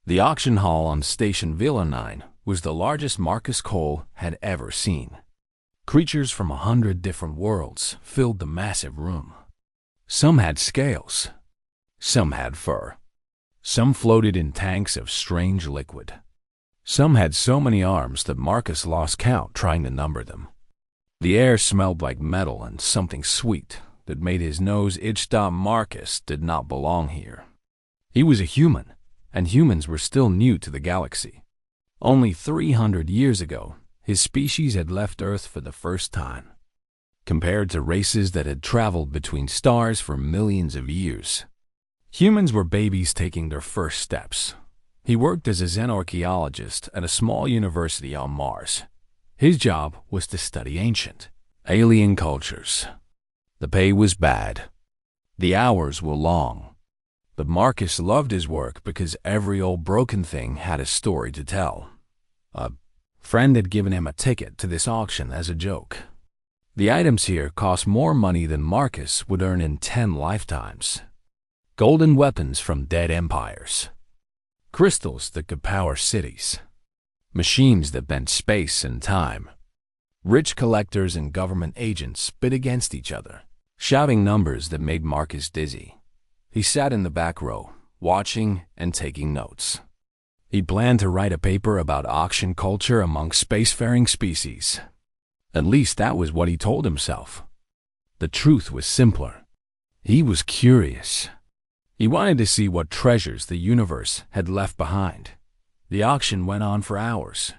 The auction hall on Station Villa 9 was the largest Marcus Cole had ever seen. Creatures from 100 different worlds filled the massive room. Some had scales. Some had fur. Some floated in tanks of strange liquid. Some had so many arms that Marcus lost count trying to number them. The air smelled like metal and something sweet that made his nose itch. Marcus did not belong here. He was a human, and humans were still new to the galaxy. Only 300 years ago, his species had left Earth for the first time. Compared to races that had traveled between stars for millions of years, humans were babies taking their first steps. He worked as a xenorchaeologist at a small university on Mars. His job was to study ancient, alien cultures. The pay was bad. The hours were long. But Marcus loved his work because every old broken thing had a story to tell. A friend had given him a ticket to this auction as a joke. The items here cost more money than Marcus would earn in 10 lifetimes. Golden weapons from dead empires. Crystals that could power cities. Machines that bent space and time. Rich collectors and government agents bid against each other, shouting numbers that made Marcus dizzy. He sat in the back row, watching and taking notes. He planned to write a paper about auction culture among spacefaring species. At least that was what he told himself. The truth was simpler. He was curious. He wanted to see what treasures the universe had left behind. The auction went on for hours.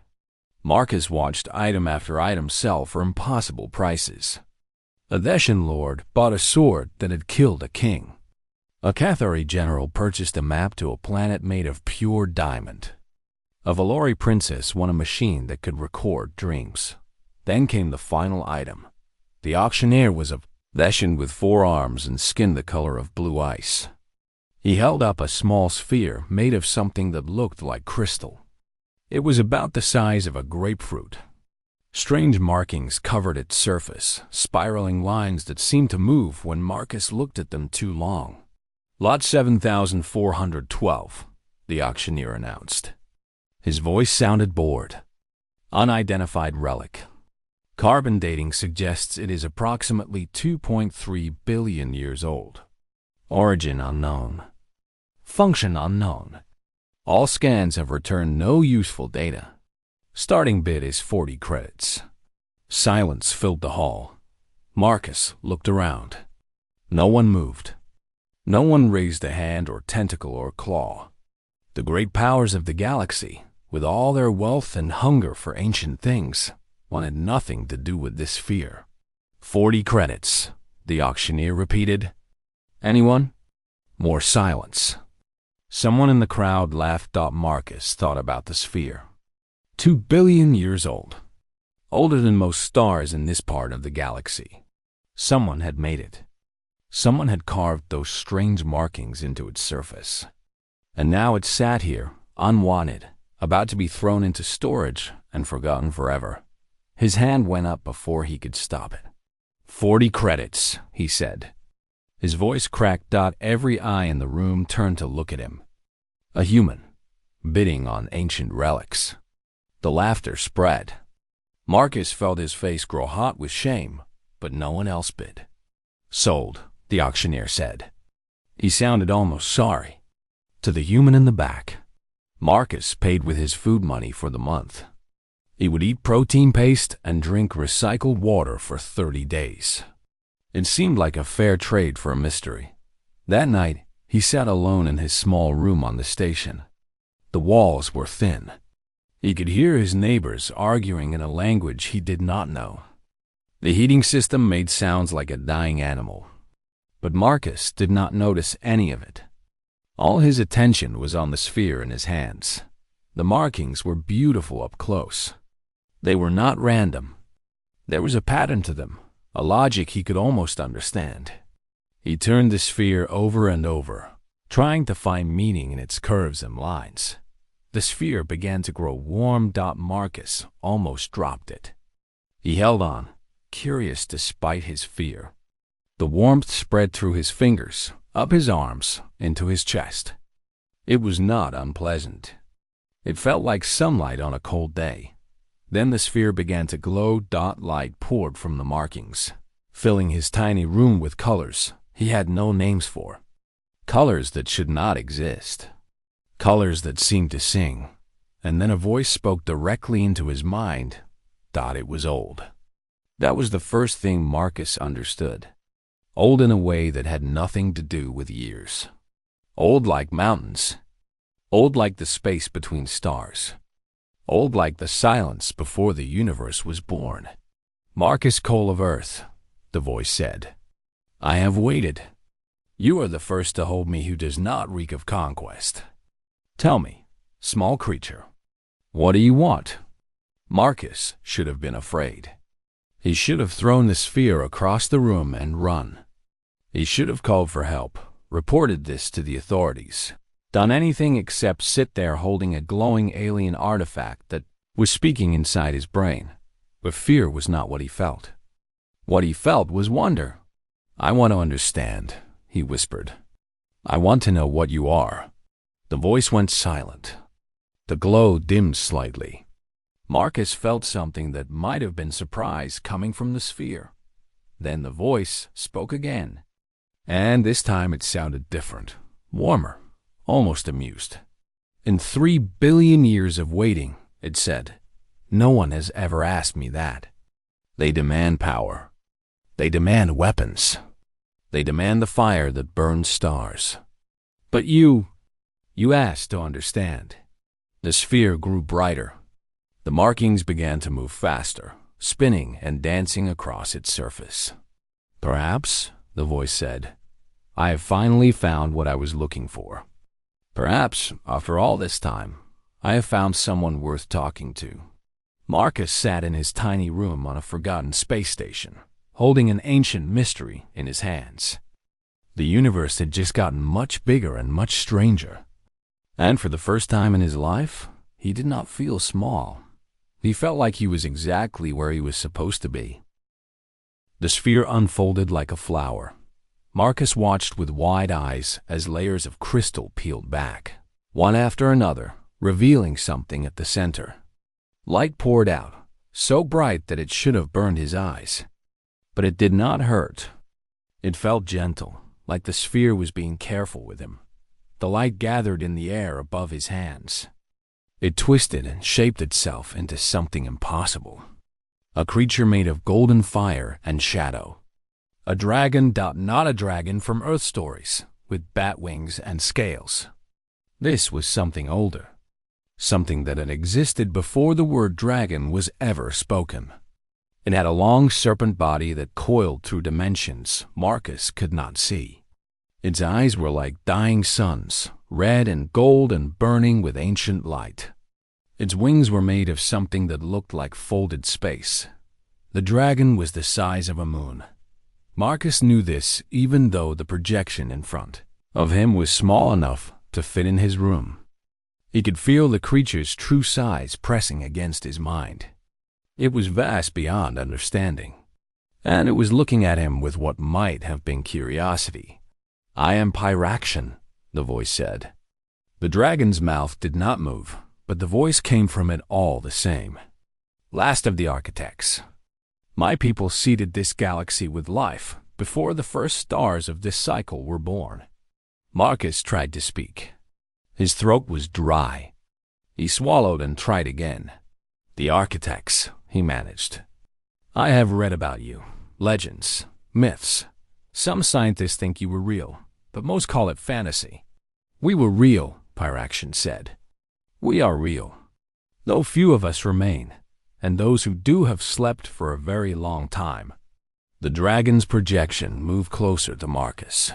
Marcus watched item after item sell for impossible prices. A Theshan lord bought a sword that had killed a king. A Cathari general purchased a map to a planet made of pure diamond. A Valori princess won a machine that could record dreams. Then came the final item. The auctioneer was a Theshan with 4 arms and skin the color of blue ice. He held up a small sphere made of something that looked like crystal. It was about the size of a grapefruit. Strange markings covered its surface, spiraling lines that seemed to move when Marcus looked at them too long. Lot 7412, the auctioneer announced. His voice sounded bored. Unidentified relic. Carbon dating suggests it is approximately 2.3 billion years old. Origin unknown. Function unknown. All scans have returned no useful data. Starting bid is 40 credits. Silence filled the hall. Marcus looked around. No one moved. No one raised a hand or tentacle or claw. The great powers of the galaxy, with all their wealth and hunger for ancient things, wanted nothing to do with this fear. 40 credits, the auctioneer repeated. Anyone? More silence. Someone in the crowd laughed. Marcus thought about the sphere. 2 billion years old. Older than most stars in this part of the galaxy. Someone had made it. Someone had carved those strange markings into its surface. And now it sat here, unwanted, about to be thrown into storage and forgotten forever. His hand went up before he could stop it. 40 credits, he said. His voice cracked. Every eye in the room turned to look at him. A human, bidding on ancient relics. The laughter spread. Marcus felt his face grow hot with shame, but no one else bid. Sold, the auctioneer said. He sounded almost sorry. To the human in the back. Marcus paid with his food money for the month. He would eat protein paste and drink recycled water for 30 days. It seemed like a fair trade for a mystery. That night, he sat alone in his small room on the station. The walls were thin. He could hear his neighbors arguing in a language he did not know. The heating system made sounds like a dying animal. But Marcus did not notice any of it. All his attention was on the sphere in his hands. The markings were beautiful up close. They were not random. There was a pattern to them, a logic he could almost understand. He turned the sphere over and over, trying to find meaning in its curves and lines. The sphere began to grow warm. Marcus almost dropped it. He held on, curious despite his fear. The warmth spread through his fingers, up his arms, into his chest. It was not unpleasant. It felt like sunlight on a cold day. Then the sphere began to glow. Light poured from the markings, filling his tiny room with colors he had no names for. Colors that should not exist. Colors that seemed to sing. And then a voice spoke directly into his mind. It was old. That was the first thing Marcus understood. Old in a way that had nothing to do with years. Old like mountains. Old like the space between stars. Old like the silence before the universe was born. Marcus Cole of Earth, the voice said. I have waited. You are the first to hold me who does not reek of conquest. Tell me, small creature, what do you want? Marcus should have been afraid. He should have thrown the sphere across the room and run. He should have called for help, reported this to the authorities, done anything except sit there holding a glowing alien artifact that was speaking inside his brain. But fear was not what he felt. What he felt was wonder. I want to understand, he whispered. I want to know what you are. The voice went silent. The glow dimmed slightly. Marcus felt something that might have been surprise coming from the sphere. Then the voice spoke again. And this time it sounded different, warmer, almost amused. In 3 billion years of waiting, it said, no one has ever asked me that. They demand power. They demand weapons. They demand the fire that burns stars. But you asked to understand. The sphere grew brighter. The markings began to move faster, spinning and dancing across its surface. Perhaps, the voice said, I have finally found what I was looking for. Perhaps, after all this time, I have found someone worth talking to. Marcus sat in his tiny room on a forgotten space station, holding an ancient mystery in his hands. The universe had just gotten much bigger and much stranger. And for the first time in his life, he did not feel small. He felt like he was exactly where he was supposed to be. The sphere unfolded like a flower. Marcus watched with wide eyes as layers of crystal peeled back, one after another, revealing something at the center. Light poured out, so bright that it should have burned his eyes. But it did not hurt. It felt gentle, like the sphere was being careful with him. The light gathered in the air above his hands. It twisted and shaped itself into something impossible. A creature made of golden fire and shadow. A dragon, not a dragon from Earth Stories, with bat wings and scales. This was something older. Something that had existed before the word dragon was ever spoken. It had a long serpent body that coiled through dimensions Marcus could not see. Its eyes were like dying suns, red and gold and burning with ancient light. Its wings were made of something that looked like folded space. The dragon was the size of a moon. Marcus knew this even though the projection in front of him was small enough to fit in his room. He could feel the creature's true size pressing against his mind. It was vast beyond understanding, and it was looking at him with what might have been curiosity. I am Pyraction, the voice said. The dragon's mouth did not move, but the voice came from it all the same. Last of the architects. My people seeded this galaxy with life before the first stars of this cycle were born. Marcus tried to speak. His throat was dry. He swallowed and tried again. The architects, he managed. I have read about you. Legends, myths. Some scientists think you were real, but most call it fantasy. We were real, Pyraction said. We are real, though few of us remain, and those who do have slept for a very long time. The dragon's projection moved closer to Marcus.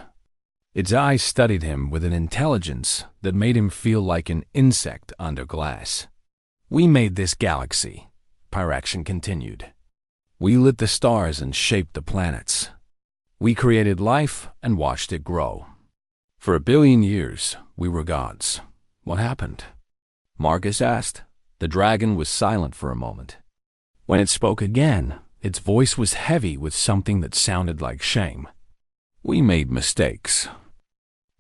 Its eyes studied him with an intelligence that made him feel like an insect under glass. We made this galaxy, Pyraction continued. We lit the stars and shaped the planets. We created life and watched it grow. For 1 billion years, we were gods. What happened? Marcus asked. The dragon was silent for a moment. When it spoke again, its voice was heavy with something that sounded like shame. We made mistakes.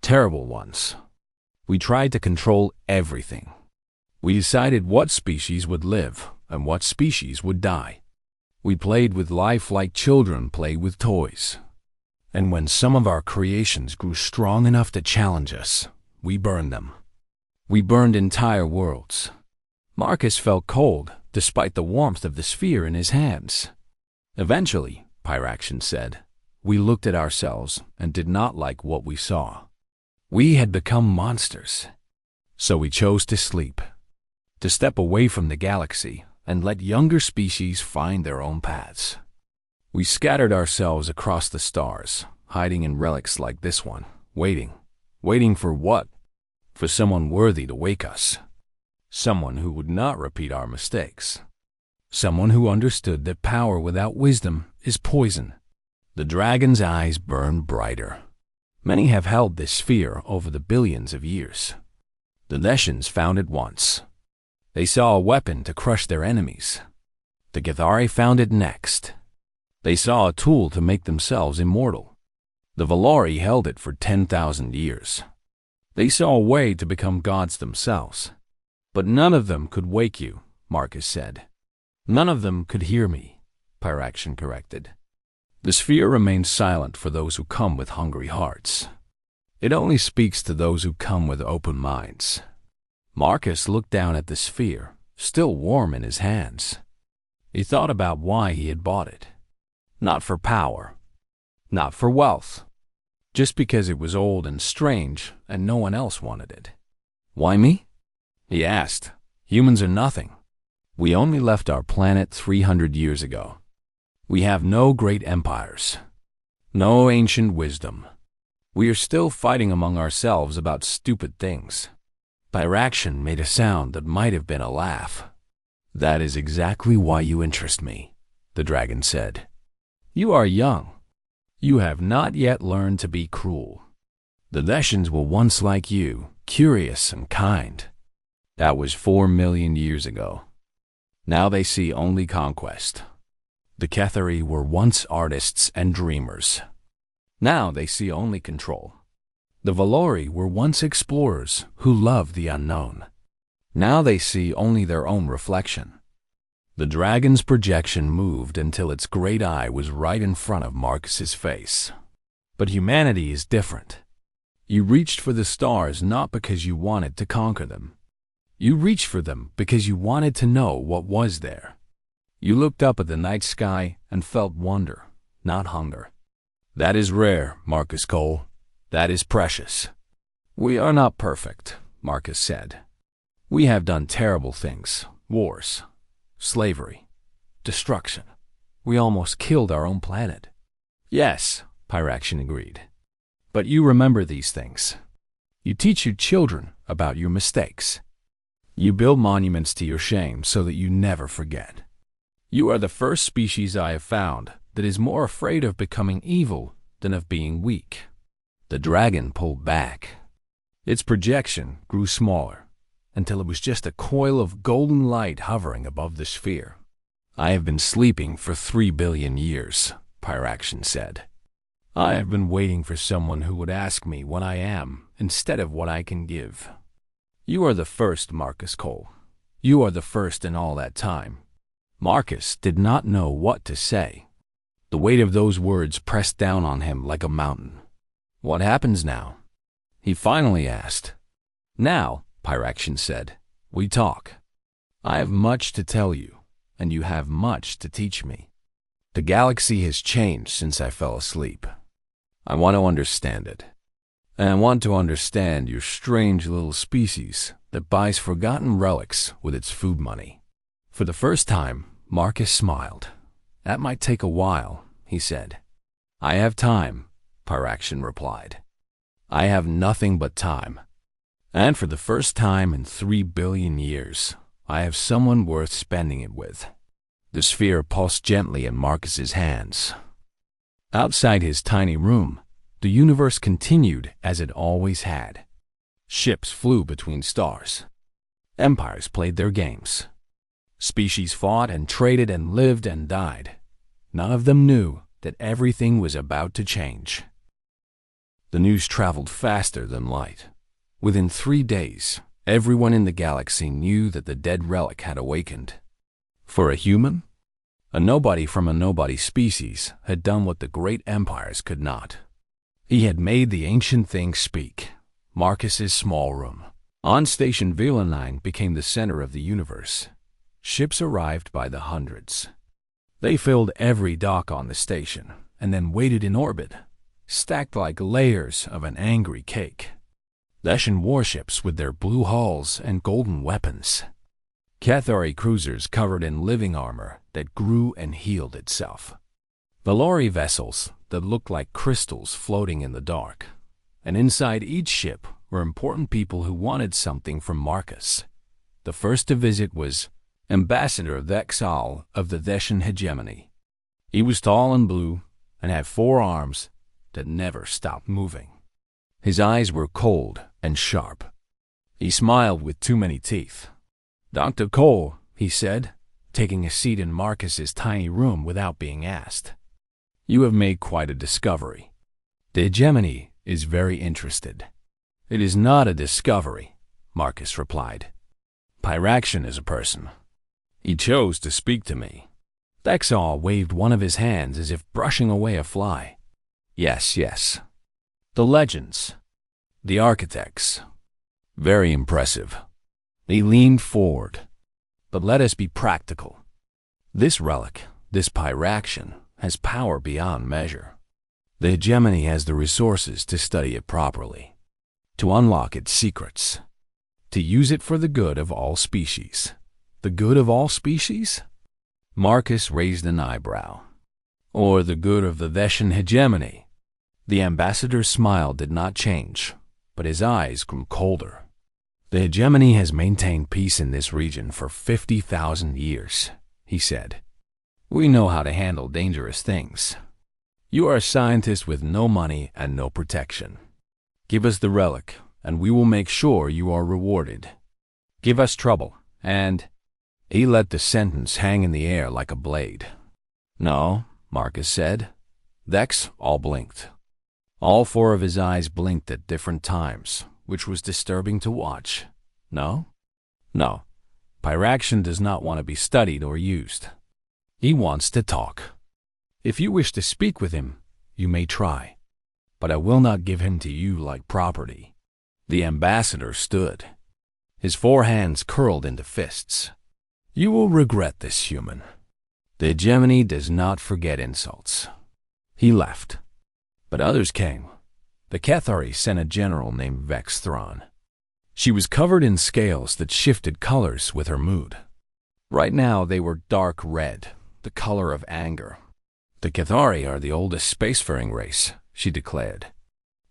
Terrible ones. We tried to control everything. We decided what species would live and what species would die. We played with life like children play with toys. And when some of our creations grew strong enough to challenge us, we burned them. We burned entire worlds. Marcus felt cold, despite the warmth of the sphere in his hands. Eventually, Pyraxian said, we looked at ourselves and did not like what we saw. We had become monsters. So we chose to sleep, to step away from the galaxy and let younger species find their own paths. We scattered ourselves across the stars, hiding in relics like this one, waiting. Waiting for what? For someone worthy to wake us. Someone who would not repeat our mistakes. Someone who understood that power without wisdom is poison. The dragon's eyes burned brighter. Many have held this sphere over the billions of years. The Neshans found it once. They saw a weapon to crush their enemies. The Githari found it next. They saw a tool to make themselves immortal. The Valori held it for 10,000 years. They saw a way to become gods themselves. But none of them could wake you, Marcus said. None of them could hear me, Pyraxian corrected. The sphere remains silent for those who come with hungry hearts. It only speaks to those who come with open minds. Marcus looked down at the sphere, still warm in his hands. He thought about why he had bought it. Not for power. Not for wealth. Just because it was old and strange and no one else wanted it. Why me? He asked. Humans are nothing. We only left our planet 300 years ago. We have no great empires. No ancient wisdom. We are still fighting among ourselves about stupid things. Pyraxian made a sound that might have been a laugh. That is exactly why you interest me, the dragon said. You are young. You have not yet learned to be cruel. The Neshans were once like you, curious and kind. That was 4 million years ago. Now they see only conquest. The Kethari were once artists and dreamers. Now they see only control. The Valori were once explorers who loved the unknown. Now they see only their own reflection. The dragon's projection moved until its great eye was right in front of Marcus's face. But humanity is different. You reached for the stars not because you wanted to conquer them. You reached for them because you wanted to know what was there. You looked up at the night sky and felt wonder, not hunger. That is rare, Marcus Cole. That is precious. We are not perfect, Marcus said. We have done terrible things, wars, slavery, destruction. We almost killed our own planet. Yes, Pyraxian agreed. But you remember these things. You teach your children about your mistakes. You build monuments to your shame so that you never forget. You are the first species I have found that is more afraid of becoming evil than of being weak. The dragon pulled back. Its projection grew smaller until it was just a coil of golden light hovering above the sphere. I have been sleeping for 3 billion years, Pyraxian said. I have been waiting for someone who would ask me what I am instead of what I can give. You are the first, Marcus Cole. You are the first in all that time. Marcus did not know what to say. The weight of those words pressed down on him like a mountain. What happens now? He finally asked. Now, Pyraxian said, we talk. I have much to tell you, and you have much to teach me. The galaxy has changed since I fell asleep. I want to understand it. And I want to understand your strange little species that buys forgotten relics with its food money. For the first time, Marcus smiled. That might take a while, he said. I have time, Pyraxian replied. I have nothing but time. And for the first time in 3 billion years, I have someone worth spending it with. The sphere pulsed gently in Marcus's hands. Outside his tiny room, the universe continued as it always had. Ships flew between stars. Empires played their games. Species fought and traded and lived and died. None of them knew that everything was about to change. The news traveled faster than light. Within 3 days, Everyone in the galaxy knew that the dead relic had awakened. For a human, a nobody from a nobody species had done what the great empires could not. He had made the ancient thing speak. Marcus's small room on Station Vela 9 became the center of the universe. Ships arrived by the hundreds. They filled every dock on the station and then waited in orbit, stacked like layers of an angry cake. Theshan warships with their blue hulls and golden weapons. Cathari cruisers covered in living armor that grew and healed itself. Valori vessels that looked like crystals floating in the dark. And inside each ship were important people who wanted something from Marcus. The first to visit was Ambassador Vexal of the Theshan hegemony. He was tall and blue and had 4 arms that never stopped moving. His eyes were cold and sharp. He smiled with too many teeth. "Dr. Cole," he said, taking a seat in Marcus's tiny room without being asked. "You have made quite a discovery. The hegemony is very interested." "It is not a discovery," Marcus replied. "Pyraxian is a person. He chose to speak to me." Thexal waved one of his hands as if brushing away a fly. "Yes, yes. The legends. The architects. Very impressive." He leaned forward. "But let us be practical. This relic, this Pyraxian, has power beyond measure. The hegemony has the resources to study it properly, to unlock its secrets, to use it for the good of all species." "The good of all species?" Marcus raised an eyebrow. "Or the good of the Theshan hegemony." The ambassador's smile did not change, but his eyes grew colder. "The hegemony has maintained peace in this region for 50,000 years, he said. "We know how to handle dangerous things. You are a scientist with no money and no protection. Give us the relic, and we will make sure you are rewarded. Give us trouble, and—" He let the sentence hang in the air like a blade. "No," Marcus said. Vex all blinked. All 4 of his eyes blinked at different times, which was disturbing to watch. "No? No. Pyraxian does not want to be studied or used. He wants to talk. If you wish to speak with him, you may try. But I will not give him to you like property." The ambassador stood. His 4 hands curled into fists. "You will regret this, human. The hegemony does not forget insults." He left. But others came. The Cathari sent a general named Vex Thrawn. She was covered in scales that shifted colors with her mood. Right now they were dark red, the color of anger. "The Cathari are the oldest spacefaring race," she declared.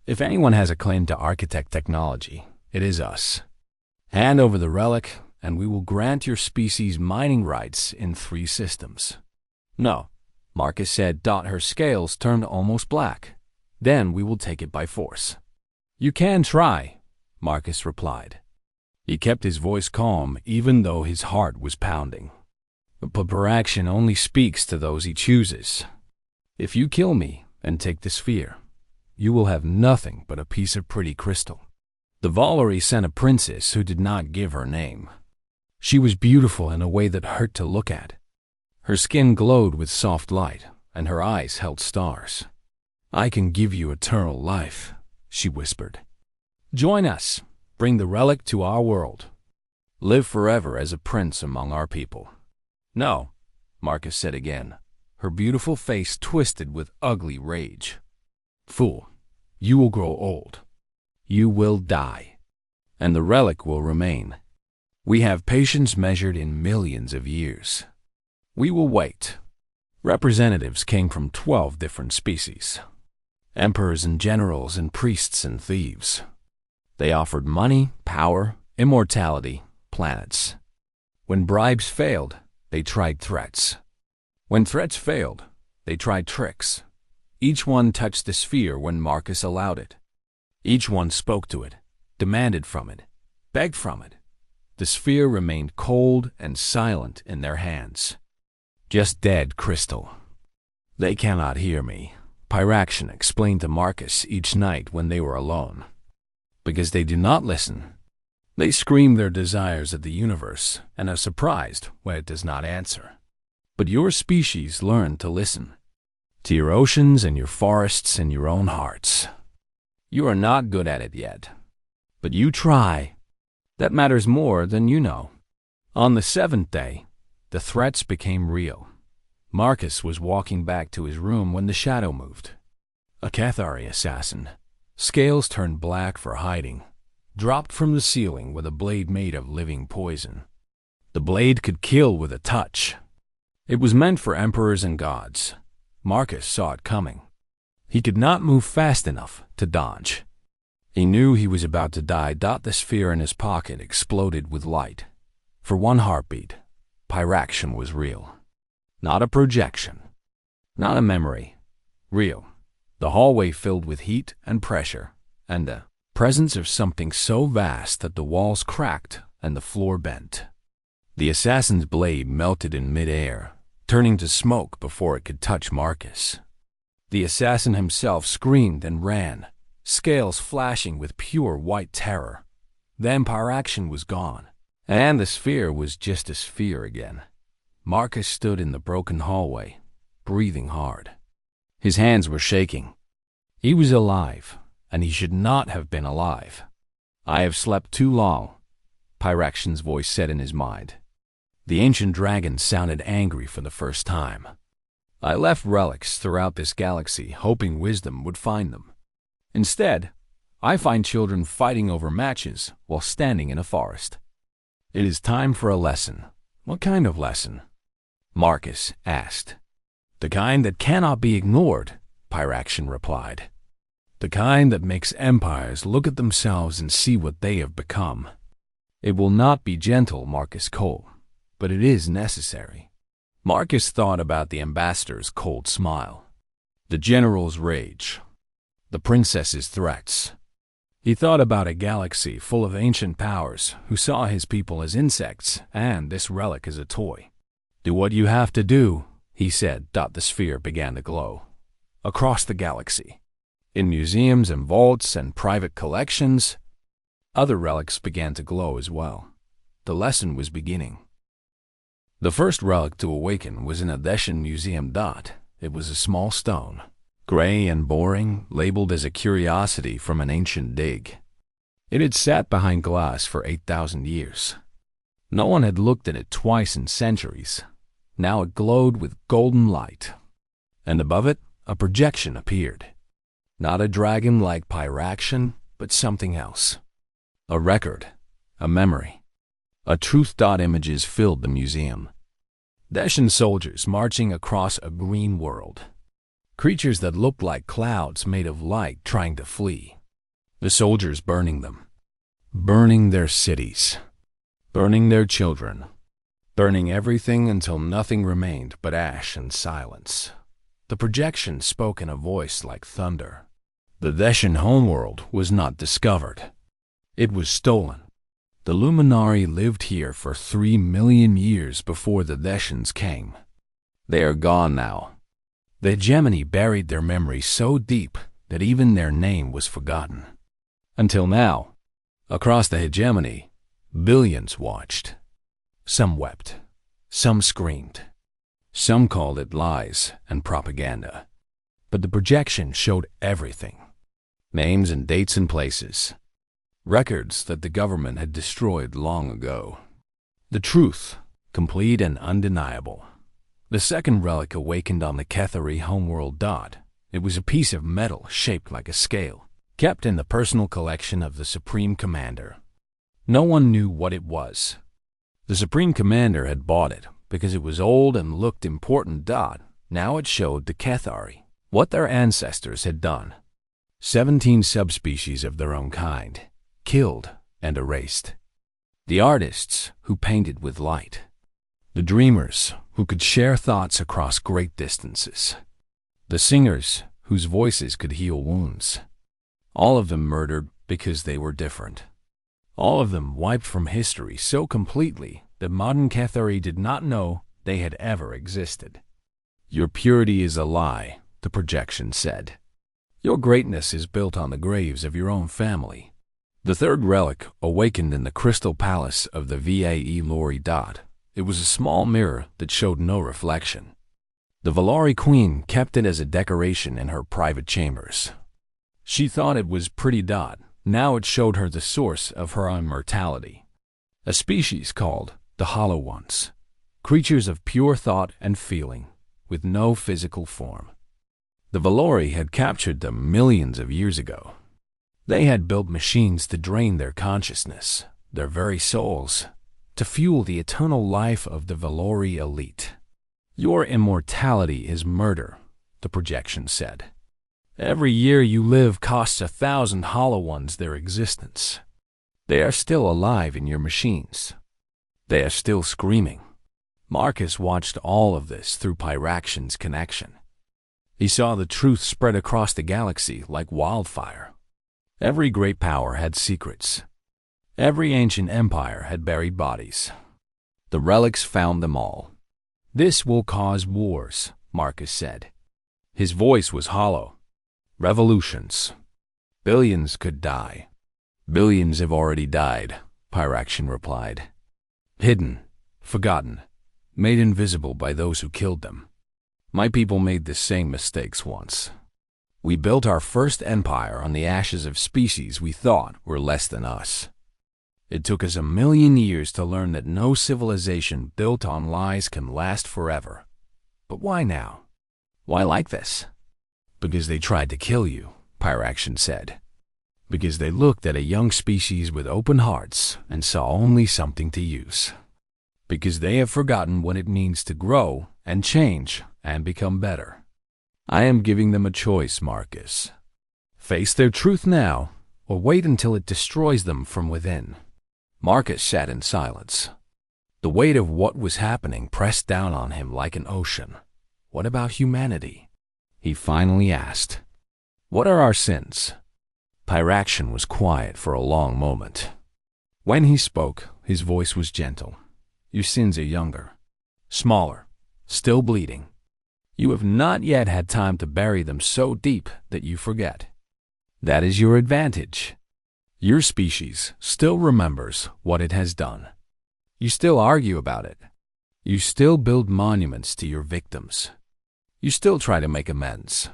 "If anyone has a claim to architect technology, it is us. Hand over the relic, and we will grant your species mining rights in 3 systems." "No," Marcus said. Her scales turned almost black. "Then we will take it by force." "You can try," Marcus replied. He kept his voice calm even though his heart was pounding. "But Pyraxian only speaks to those he chooses. If you kill me and take the sphere, you will have nothing but a piece of pretty crystal." The Valori sent a princess who did not give her name. She was beautiful in a way that hurt to look at. Her skin glowed with soft light, and her eyes held stars. "I can give you eternal life," she whispered. "Join us. Bring the relic to our world. Live forever as a prince among our people." "No," Marcus said again, her beautiful face twisted with ugly rage. "Fool, you will grow old. You will die. And the relic will remain. We have patience measured in millions of years. We will wait." Representatives came from 12 different species. Emperors and generals and priests and thieves. They offered money, power, immortality, planets. When bribes failed, they tried threats. When threats failed, they tried tricks. Each one touched the sphere when Marcus allowed it. Each one spoke to it, demanded from it, begged from it. The sphere remained cold and silent in their hands. Just dead crystal. "They cannot hear me," Pyraxian explained to Marcus each night when they were alone. "Because they do not listen. They scream their desires at the universe and are surprised when it does not answer. But your species learned to listen to your oceans and your forests and your own hearts. You are not good at it yet, but you try. That matters more than you know. On the seventh day, the threats became real. Marcus was walking back to his room when the shadow moved. A Cathari assassin, scales turned black for hiding, dropped from the ceiling with a blade made of living poison. The blade could kill with a touch. It was meant for emperors and gods. Marcus saw it coming. He could not move fast enough to dodge. He knew he was about to die. The sphere in his pocket exploded with light. For one heartbeat, Pyraction was real. Not a projection. Not a memory. Real. The hallway filled with heat and pressure, and the presence of something so vast that the walls cracked and the floor bent. The assassin's blade melted in mid-air, turning to smoke before it could touch Marcus. The assassin himself screamed and ran, scales flashing with pure white terror. Then Pyraction was gone, and the sphere was just a sphere again. Marcus stood in the broken hallway, breathing hard. His hands were shaking. He was alive, and he should not have been alive. I have slept too long, Pyraction's voice said in his mind. The ancient dragon sounded angry for the first time. I left relics throughout this galaxy, hoping wisdom would find them. Instead, I find children fighting over matches while standing in a forest. It is time for a lesson. What kind of lesson? Marcus asked. The kind that cannot be ignored, Pyraction replied. The kind that makes empires look at themselves and see what they have become. It will not be gentle, Marcus Cole, but it is necessary. Marcus thought about the ambassador's cold smile, the general's rage, the princess's threats. He thought about a galaxy full of ancient powers who saw his people as insects and this relic as a toy. Do what you have to do, he said. The sphere began to glow. Across the galaxy, in museums and vaults and private collections, other relics began to glow as well. The lesson was beginning. The first relic to awaken was in a Deshan museum. It was a small stone, gray and boring, labeled as a curiosity from an ancient dig. It had sat behind glass for 8,000 years. No one had looked at it twice in centuries. Now it glowed with golden light, and above it a projection appeared. Not a dragon like Pyraction, but something else. A record, a memory, a truth. Images filled the museum. Deshan soldiers marching across a green world. Creatures that looked like clouds made of light trying to flee. The soldiers burning them. Burning their cities. Burning their children. Burning everything until nothing remained but ash and silence. The projection spoke in a voice like thunder. The Deshan homeworld was not discovered. It was stolen. The Luminari lived here for 3 million years before the Deshans came. They are gone now. The hegemony buried their memory so deep that even their name was forgotten. Until now, across the hegemony, billions watched. Some wept. Some screamed. Some called it lies and propaganda. But the projection showed everything. Names and dates and places. Records that the government had destroyed long ago. The truth, complete and undeniable. The second relic awakened on the Cathari homeworld. It was a piece of metal shaped like a scale, kept in the personal collection of the Supreme Commander. No one knew what it was. The Supreme Commander had bought it because it was old and looked important. Now it showed the Cathari what their ancestors had done. 17 subspecies of their own kind, killed and erased. The artists who painted with light. The dreamers who could share thoughts across great distances. The singers whose voices could heal wounds. All of them murdered because they were different. All of them wiped from history so completely that modern Cathari did not know they had ever existed. Your purity is a lie, the projection said. Your greatness is built on the graves of your own family. The third relic awakened in the crystal palace of the VAE Lori Dot. It was a small mirror that showed no reflection. The Valari Queen kept it as a decoration in her private chambers. She thought it was pretty. Now it showed her the source of her immortality. A species called the Hollow Ones, creatures of pure thought and feeling, with no physical form. The Valori had captured them millions of years ago. They had built machines to drain their consciousness, their very souls, to fuel the eternal life of the Valori elite. Your immortality is murder, the projection said. Every year you live costs 1,000 Hollow Ones their existence. They are still alive in your machines. They are still screaming. Marcus watched all of this through Pyraction's connection. He saw the truth spread across the galaxy like wildfire. Every great power had secrets. Every ancient empire had buried bodies. The relics found them all. This will cause wars, Marcus said. His voice was hollow. Revolutions. Billions could die. Billions have already died, Pyraction replied. Hidden, forgotten, made invisible by those who killed them. My people made the same mistakes once. We built our first empire on the ashes of species we thought were less than us. It took us 1,000,000 years to learn that no civilization built on lies can last forever. But why now? Why like this? Because they tried to kill you, Pyraction said. Because they looked at a young species with open hearts and saw only something to use. Because they have forgotten what it means to grow and change and become better. I am giving them a choice, Marcus. Face their truth now, or wait until it destroys them from within. Marcus sat in silence. The weight of what was happening pressed down on him like an ocean. What about humanity? He finally asked. What are our sins? Pyraction was quiet for a long moment. When he spoke, his voice was gentle. Your sins are younger, smaller, still bleeding. You have not yet had time to bury them so deep that you forget. That is your advantage. Your species still remembers what it has done. You still argue about it. You still build monuments to your victims. You still try to make amends.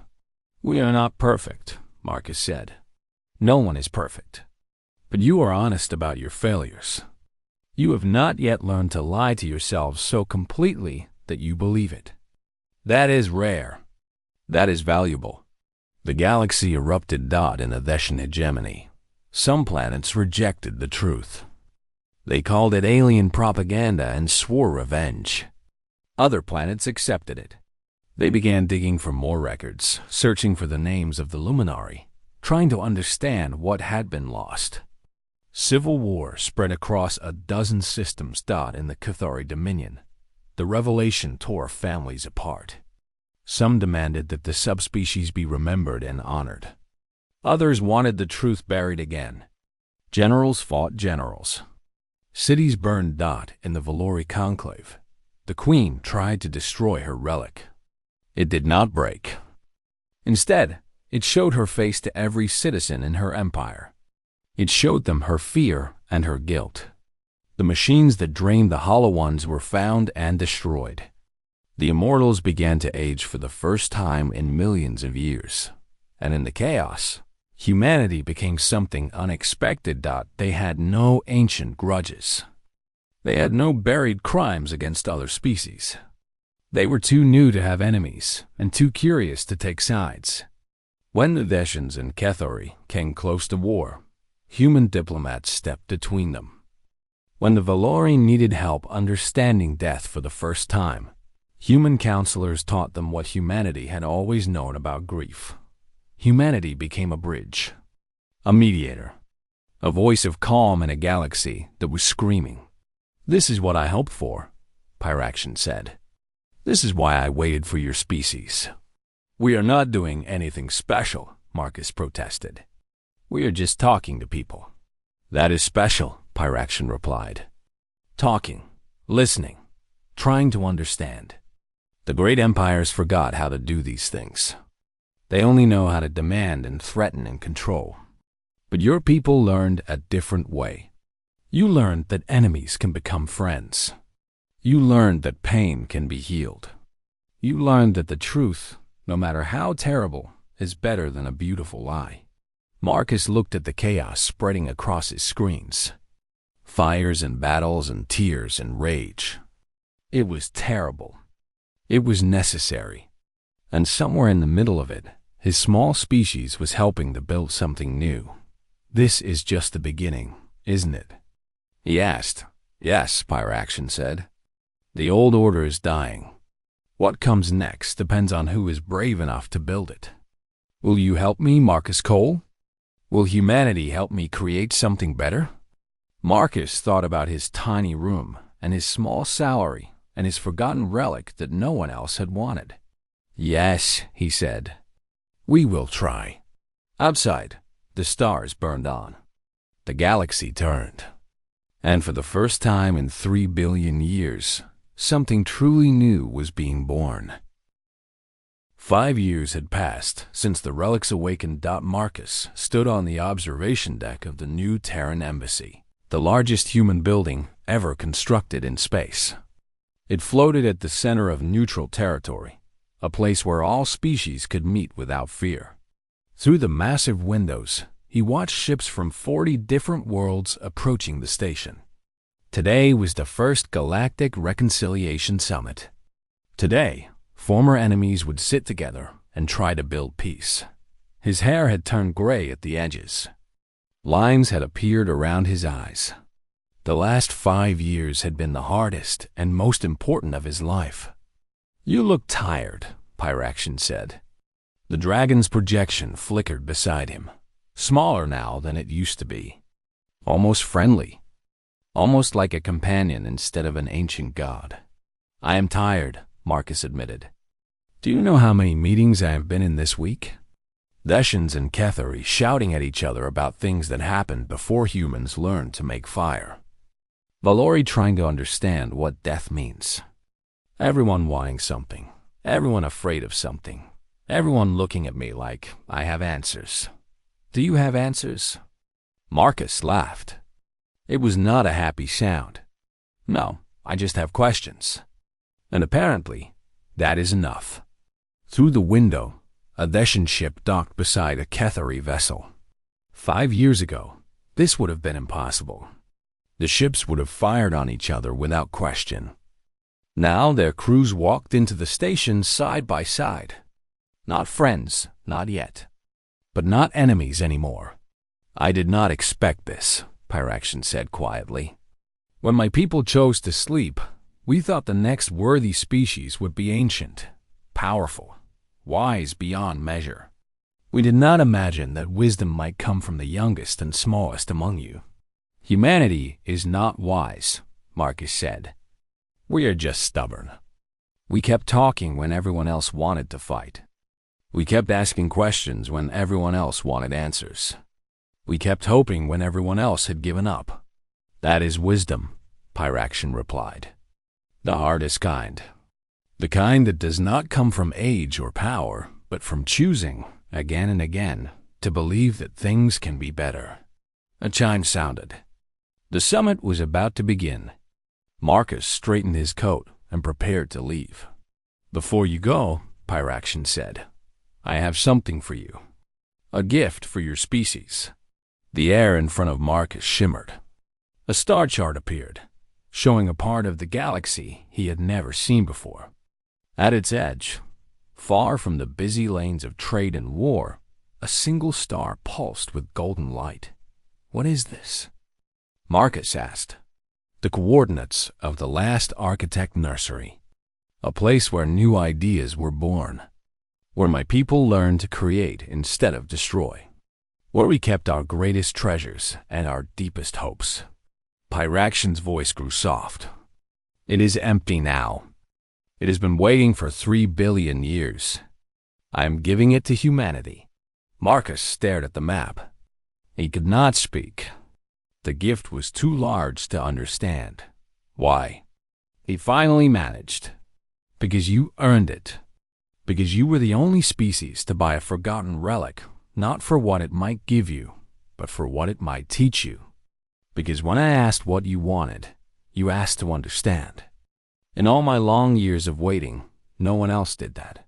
We are not perfect, Marcus said. No one is perfect. But you are honest about your failures. You have not yet learned to lie to yourselves so completely that you believe it. That is rare. That is valuable. The galaxy erupted in the Theshan hegemony. Some planets rejected the truth. They called it alien propaganda and swore revenge. Other planets accepted it. They began digging for more records, searching for the names of the Luminari, trying to understand what had been lost. Civil war spread across a dozen systems in the Cathari Dominion. The revelation tore families apart. Some demanded that the subspecies be remembered and honored. Others wanted the truth buried again. Generals fought generals. Cities burned in the Valori Conclave. The Queen tried to destroy her relic. It did not break. Instead, it showed her face to every citizen in her empire. It showed them her fear and her guilt. The machines that drained the Hollow Ones were found and destroyed. The immortals began to age for the first time in millions of years. And in the chaos, humanity became something unexpected. They had no ancient grudges. They had no buried crimes against other species. They were too new to have enemies and too curious to take sides. When the Theshans and Cathari came close to war, human diplomats stepped between them. When the Valori needed help understanding death for the first time, human counselors taught them what humanity had always known about grief. Humanity became a bridge, a mediator, a voice of calm in a galaxy that was screaming. This is what I hoped for, Pyraction said. This is why I waited for your species. We are not doing anything special, Marcus protested. We are just talking to people. That is special, Pyraction replied. Talking, listening, trying to understand. The great empires forgot how to do these things. They only know how to demand and threaten and control. But your people learned a different way. You learned that enemies can become friends. You learned that pain can be healed. You learned that the truth, no matter how terrible, is better than a beautiful lie. Marcus looked at the chaos spreading across his screens. Fires and battles and tears and rage. It was terrible. It was necessary. And somewhere in the middle of it, his small species was helping to build something new. This is just the beginning, isn't it? He asked. Yes, Pyraction said. The old order is dying. What comes next depends on who is brave enough to build it. Will you help me, Marcus Cole? Will humanity help me create something better? Marcus thought about his tiny room and his small salary and his forgotten relic that no one else had wanted. Yes, he said. We will try. Outside, the stars burned on. The galaxy turned. And for the first time in 3 billion years, something truly new was being born. 5 years had passed since the relics awakened. Marcus stood on the observation deck of the new Terran embassy, the largest human building ever constructed in space. It floated at the center of neutral territory, a place where all species could meet without fear. Through the massive windows, he watched ships from 40 different worlds approaching the station. Today was the first Galactic Reconciliation Summit. Today, former enemies would sit together and try to build peace. His hair had turned gray at the edges. Lines had appeared around his eyes. The last 5 years had been the hardest and most important of his life. You look tired, Pyraction said. The dragon's projection flickered beside him, smaller now than it used to be. Almost friendly. Almost like a companion instead of an ancient god. I am tired, Marcus admitted. Do you know how many meetings I have been in this week? Deshans and Kethari shouting at each other about things that happened before humans learned to make fire. Valori trying to understand what death means. Everyone wanting something. Everyone afraid of something. Everyone looking at me like I have answers. Do you have answers? Marcus laughed. It was not a happy sound. No, I just have questions. And apparently, that is enough. Through the window, a Deshan ship docked beside a Kethari vessel. 5 years ago, this would have been impossible. The ships would have fired on each other without question. Now their crews walked into the station side by side. Not friends, not yet. But not enemies anymore. I did not expect this, Pyraction said quietly. When my people chose to sleep, we thought the next worthy species would be ancient, powerful, wise beyond measure. We did not imagine that wisdom might come from the youngest and smallest among you. Humanity is not wise, Marcus said. We are just stubborn. We kept talking when everyone else wanted to fight. We kept asking questions when everyone else wanted answers. We kept hoping when everyone else had given up. That is wisdom, Pyraction replied. The hardest kind. The kind that does not come from age or power, but from choosing, again and again, to believe that things can be better. A chime sounded. The summit was about to begin. Marcus straightened his coat and prepared to leave. Before you go, Pyraction said, I have something for you. A gift for your species. The air in front of Marcus shimmered. A star chart appeared, showing a part of the galaxy he had never seen before. At its edge, far from the busy lanes of trade and war, a single star pulsed with golden light. What is this? Marcus asked. The coordinates of the last architect nursery. A place where new ideas were born. Where my people learned to create instead of destroy. Where we kept our greatest treasures and our deepest hopes. Pyraction's voice grew soft. It is empty now. It has been waiting for 3 billion years. I am giving it to humanity. Marcus stared at the map. He could not speak. The gift was too large to understand. Why? He finally managed. Because you earned it. Because you were the only species to buy a forgotten relic, not for what it might give you, but for what it might teach you. Because when I asked what you wanted, you asked to understand. In all my long years of waiting, no one else did that.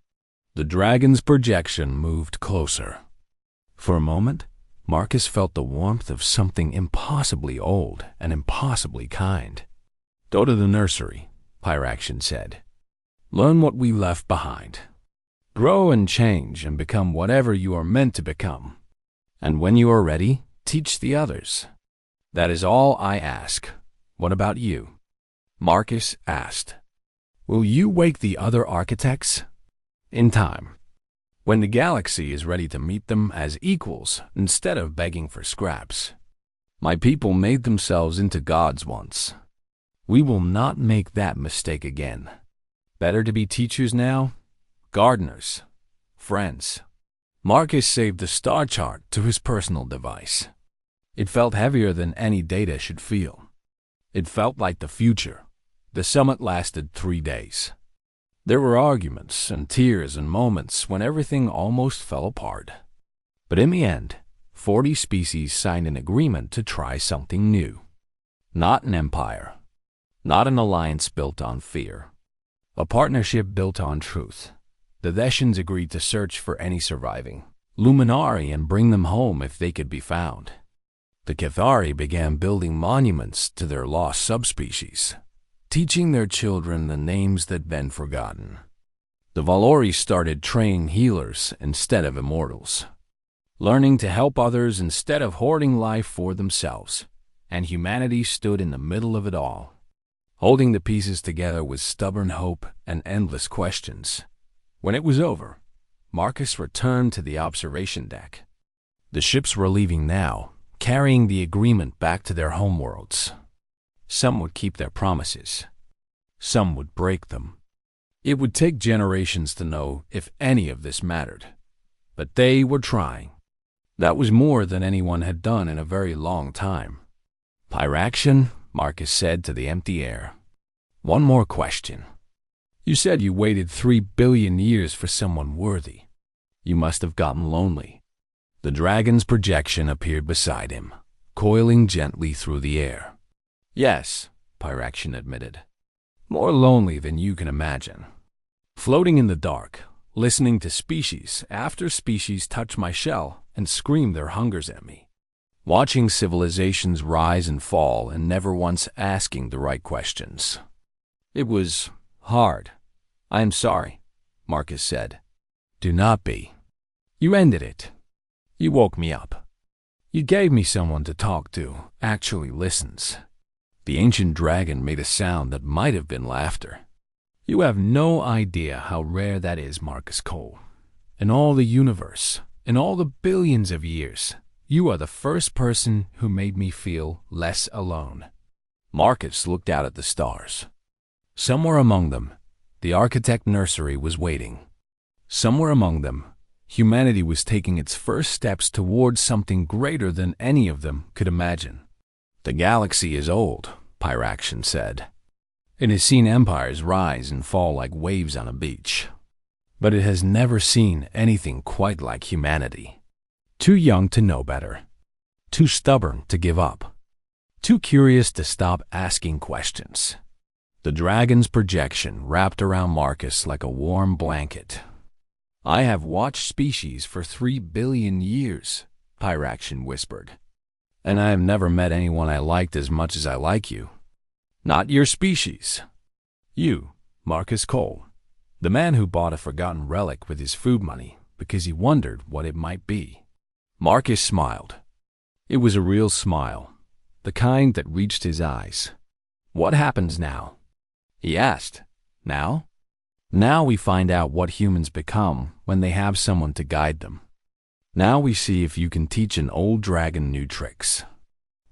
The dragon's projection moved closer. For a moment, Marcus felt the warmth of something impossibly old and impossibly kind. Go to the nursery, Pyraction said. Learn what we left behind. Grow and change and become whatever you are meant to become. And when you are ready, teach the others. That is all I ask. What about you? Marcus asked. Will you wake the other architects? In time. When the galaxy is ready to meet them as equals instead of begging for scraps. My people made themselves into gods once. We will not make that mistake again. Better to be teachers now? Gardeners. Friends. Marcus saved the star chart to his personal device. It felt heavier than any data should feel. It felt like the future. The summit lasted 3 days. There were arguments and tears and moments when everything almost fell apart. But in the end, 40 species signed an agreement to try something new. Not an empire. Not an alliance built on fear. A partnership built on truth. The Thesians agreed to search for any surviving Luminari and bring them home if they could be found. The Cathari began building monuments to their lost subspecies, teaching their children the names that had been forgotten. The Valori started training healers instead of immortals, learning to help others instead of hoarding life for themselves, and humanity stood in the middle of it all, holding the pieces together with stubborn hope and endless questions. When it was over, Marcus returned to the observation deck. The ships were leaving now, carrying the agreement back to their homeworlds. Some would keep their promises. Some would break them. It would take generations to know if any of this mattered. But they were trying. That was more than anyone had done in a very long time. Pyraction, Marcus said to the empty air. One more question. You said you waited 3 billion years for someone worthy. You must have gotten lonely. The dragon's projection appeared beside him, coiling gently through the air. Yes, Pyraction admitted. More lonely than you can imagine. Floating in the dark, listening to species after species touch my shell and scream their hungers at me. Watching civilizations rise and fall and never once asking the right questions. It was hard. I am sorry, Marcus said. Do not be. You ended it. You woke me up. You gave me someone to talk to, actually listens. The ancient dragon made a sound that might have been laughter. You have no idea how rare that is, Marcus Cole. In all the universe, in all the billions of years, you are the first person who made me feel less alone. Marcus looked out at the stars. Somewhere among them, the architect nursery was waiting. Somewhere among them, humanity was taking its first steps towards something greater than any of them could imagine. The galaxy is old, Pyraction said. It has seen empires rise and fall like waves on a beach. But it has never seen anything quite like humanity. Too young to know better. Too stubborn to give up. Too curious to stop asking questions. The dragon's projection wrapped around Marcus like a warm blanket. I have watched species for 3 billion years, Pyraction whispered. And I have never met anyone I liked as much as I like you. Not your species. You, Marcus Cole, the man who bought a forgotten relic with his food money because he wondered what it might be. Marcus smiled. It was a real smile, the kind that reached his eyes. What happens now? He asked. Now? Now we find out what humans become when they have someone to guide them. Now we see if you can teach an old dragon new tricks.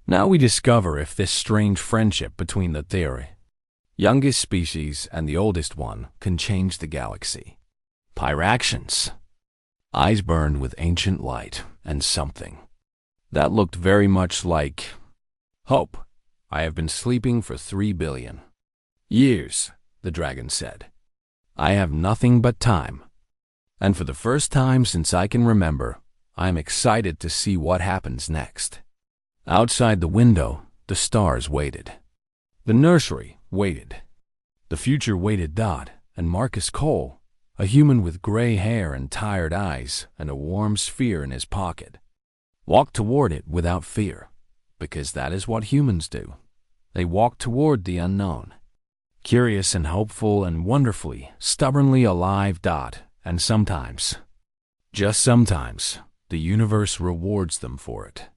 Now we discover if this strange friendship between the theory, youngest species and the oldest one can change the galaxy. Pyractions. Eyes burned with ancient light and something. That looked very much like hope. I have been sleeping for 3 billion years, the dragon said. I have nothing but time. And for the first time since I can remember, I'm excited to see what happens next. Outside the window, the stars waited. The nursery waited. The future waited. And Marcus Cole, a human with gray hair and tired eyes and a warm sphere in his pocket, walked toward it without fear, because that is what humans do. They walk toward the unknown, curious and hopeful and wonderfully, stubbornly alive. And sometimes, just sometimes, the universe rewards them for it.